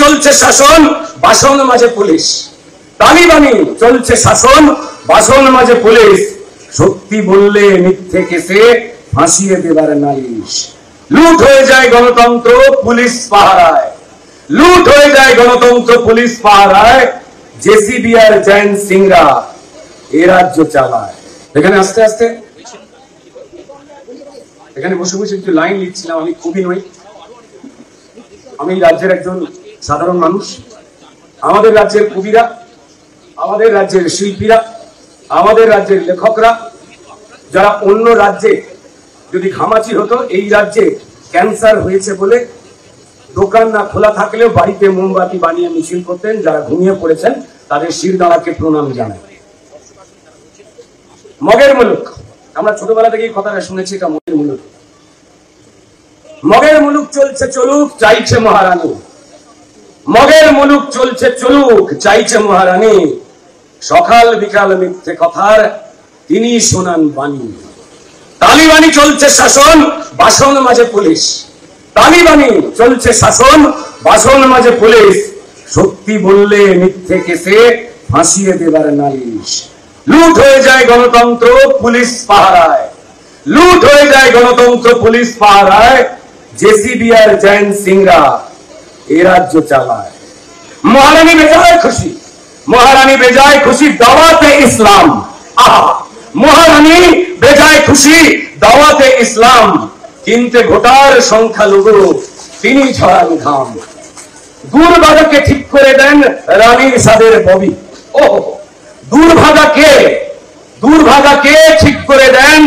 চলছে শাসন, বাসন মাঝে পুলিশ। তালিবানি চলছে শাসন, বাসন মাঝে পুলিশ। সত্যি বললে মিথ্যে কেসে ফাঁসিয়ে দেবার নালিশ। লুট হয়ে যায় গণতন্ত্র পুলিশ পাহারায়, লুট হয়ে যায় গণতন্ত্র পুলিশ পাহারায়। জেসিবি আর জয়ন্ত সিংরা এ রাজ্য চালায়। এখানে আস্তে আস্তে এখানে বসে বসে একটু লাইন লিখছিলাম। আমি কবি নই, আমি রাজ্যের একজন সাধারণ মানুষ। আমাদের রাজ্যের কবিরা, আমাদের রাজ্যের শিল্পীরা, আমাদের রাজ্যের লেখকরা, যারা অন্য রাজ্যে যদি ঘামাচি হতো, এই রাজ্যে ক্যান্সার হয়েছে বলে দোকান না খোলা থাকলেও বাড়িতে মোমবাতি বানিয়ে মিছিল করতেন। যারা ঘুমিয়ে পড়েছেন তাদের শিরদাঁড়াকে প্রণাম জানায়। মগের মুলুক, আমরা ছোটবেলা থেকেই কথাটা শুনেছি, এটা মগের মুলুক। মগের মুলুক চলছে চলুক, চাইছে মহারানী। মগের মুলুক চলছে চলুক, চাইছে মহারানী। সকাল বিকাল মিথ্যে কথার তিনি শোনান বাণী। তালিবানি চলছে শাসন, বাসন মাঝে পুলিশ। তালিবানি চলছে শাসন, বাসন মাঝে পুলিশ। সত্যি বললে মিথ্যে কেসে ফাঁসিয়ে দেবার নালিশ। লুট হয়ে যায় গণতন্ত্র পুলিশ পাহারায়, লুট হয়ে যায় গণতন্ত্র পুলিশ পাহারায়। জেসিবি আর জয়ন্ত সিংরা এ রাজ্য চালায়। মহারানী বেজায় খুশি, মহারানী বেজায় খুশি দাওয়াতে ইসলাম। আহা, মহারানী বেজায় খুশি দাওয়াতে ইসলাম। কিনতে ভোটার সংখ্যালঘু তিনি ঝরান ঘাম। দুর্ভাগাকে ঠিক করে দেন রানীর সাদের ববি। ও দুর্ভাগাকে, দুর্ভাগাকে ঠিক করে দেন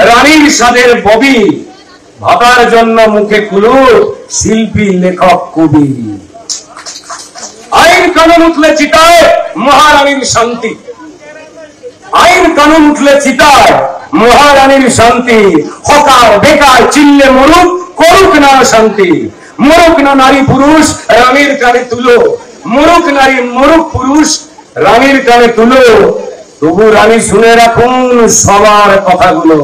রানীর সাদের ববি। ভাতার জন্য মুখে কুলু শিল্পী লেখক কবি। আইন কানুন উঠলে চিতায় মহারানীর শান্তি, আইন কানুন উঠলে চিতায় মহারানীর শান্তি। হকার বেকার চিল্লে মরুক, করুক না শান্তি। মরুক না নারী পুরুষ রানীর কানে তুলো, মরুক নারী মরুক পুরুষ রানীর কানে তুলো। তবু রানী শুনে রাখুন সবার কথাগুলো।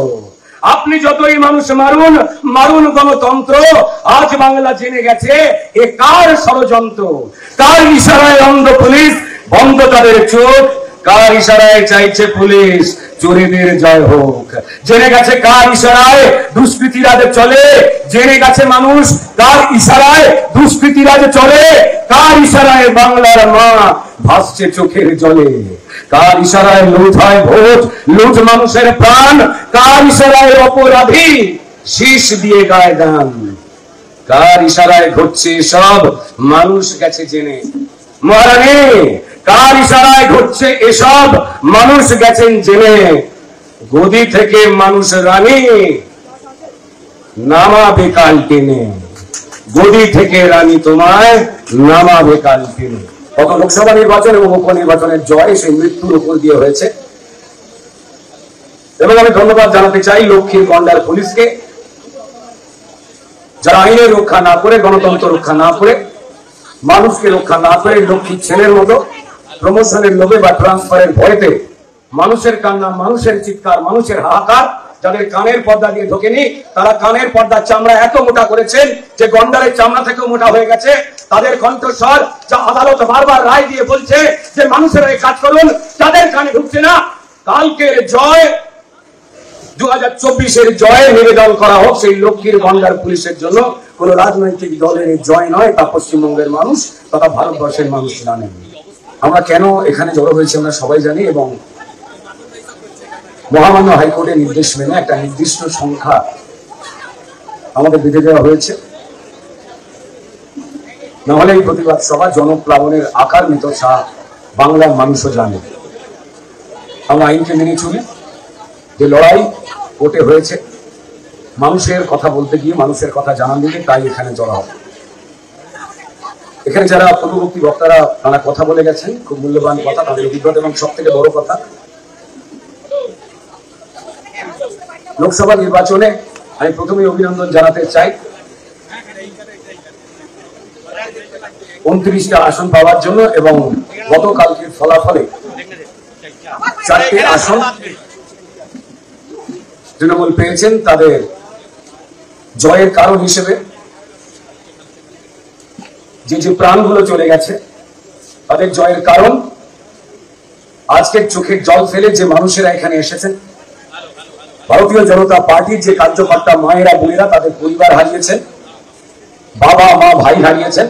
আপনি যতই মানুষ মারুন, মারুন গণতন্ত্র। আজ বাংলা জেনে গেছে এ কার ষড়যন্ত্র। কার ইশারায় অন্ধ পুলিশ বন্ধ তাদের চোখ, কার ইশারায় চাইছে পুলিশ চোরেদের জয় হোক। জেনে গেছে কার ইশারায় দুষ্কৃতীরাজ চলে, জেনে গেছে মানুষ কার ইশারায় দুষ্কৃতীরাজ চলে। কার ইশারায় বাংলার মা ভাসছে চোখের জলে, কার ইশারায় লুট হয় ভোট, লুট মানুষের প্রাণ। কার ইশারায় অপরাধী শীষ দিয়ে গায় গান, কার ইশারায় ঘটছে সব মানুষ গেছে জেনে। মহারানী কার ইশারায় ঘটছে এসব মানুষ গেছেন জেনে। গদি থেকে মানুষ রানী নামাবে কাল টেনে, গদি থেকে রানী তোমায় নামাবে কাল টেনে। গত লোকসভা নির্বাচন এবং উপনির্বাচনের জয় সেই মৃত্যুর উপর দিয়ে হয়েছে। এবং আমি ধন্যবাদ জানাতে চাই লক্ষ্মীর গন্ডার পুলিশকে, যারা আইনের রক্ষা না করে, গণতন্ত্র রক্ষা না করে, মানুষকে রক্ষা না করে লক্ষ্মীর ছেলের মতো প্রমোশনের লোভে বা ট্রান্সফারের ভয়তে মানুষের কান্না, মানুষের চিৎকার, মানুষের হাহাকার যাদের কানের পর্দা দিয়ে ঢোকেনি, তারা কানের পর্দার চামড়া এত মোটা করেছেন যে গন্ডারের চামড়া থেকেও মোটা হয়ে গেছে। তাদের কণ্ঠস্বর যা আদালত বারবার রায় দিয়ে বলছে যে মানুষেরা এই কাজ করুন, তাদের কানে ঢুকছে না। কালকের জয়, 2024-এর জয় নিবেদন করা হোক সেই লক্ষ্মীর গন্ডার পুলিশের জন্য। কোন রাজনৈতিক দলের জয় নয়, তা পশ্চিমবঙ্গের মানুষ তথা ভারতবর্ষের মানুষ জানেন। আমরা কেন এখানে জড়ো হয়েছি আমরা সবাই জানি, এবং মহামান্য হাইকোর্টের নির্দেশ মেনে একটা নির্দিষ্ট সংখ্যা আমাদের বেঁধে দেওয়া হয়েছে। নাহলে এই প্রতিবাদ সভা জনপ্লাবনের আকার নিত, বাংলার মানুষও জানে। আমরা আইনকে মেনে চলি। যে লড়াই কোর্টে হয়েছে মানুষের কথা বলতে গিয়ে, মানুষের কথা জানান দিতে, তাই এখানে জড়া হবে। এখানে যারা পূর্ববর্তী বক্তারা তারা কথা বলে গেছেন, খুব মূল্যবান কথা, তাদের অভিজ্ঞতা, এবং সব থেকে বড় কথা লোকসভা নির্বাচনে আমি প্রথমেই অভিনন্দন জানাতে চাই 29টা আসন পাওয়ার জন্য, এবং গতকালকের ফলাফলে 4টে আসন তৃণমূল পেয়েছেন। তাদের জয়ের কারণ হিসেবে যে যে প্রাণগুলো চলে গেছে তাদের জয়ের কারণ আজকের চোখের জল ফেলে যে মানুষেরা এখানে এসেছেন, ভারতীয় জনতা পার্টির যে কার্যকর্তা মায়েরা বোনেরা তাদের পরিবার হারিয়েছেন, বাবা মা ভাই হারিয়েছেন,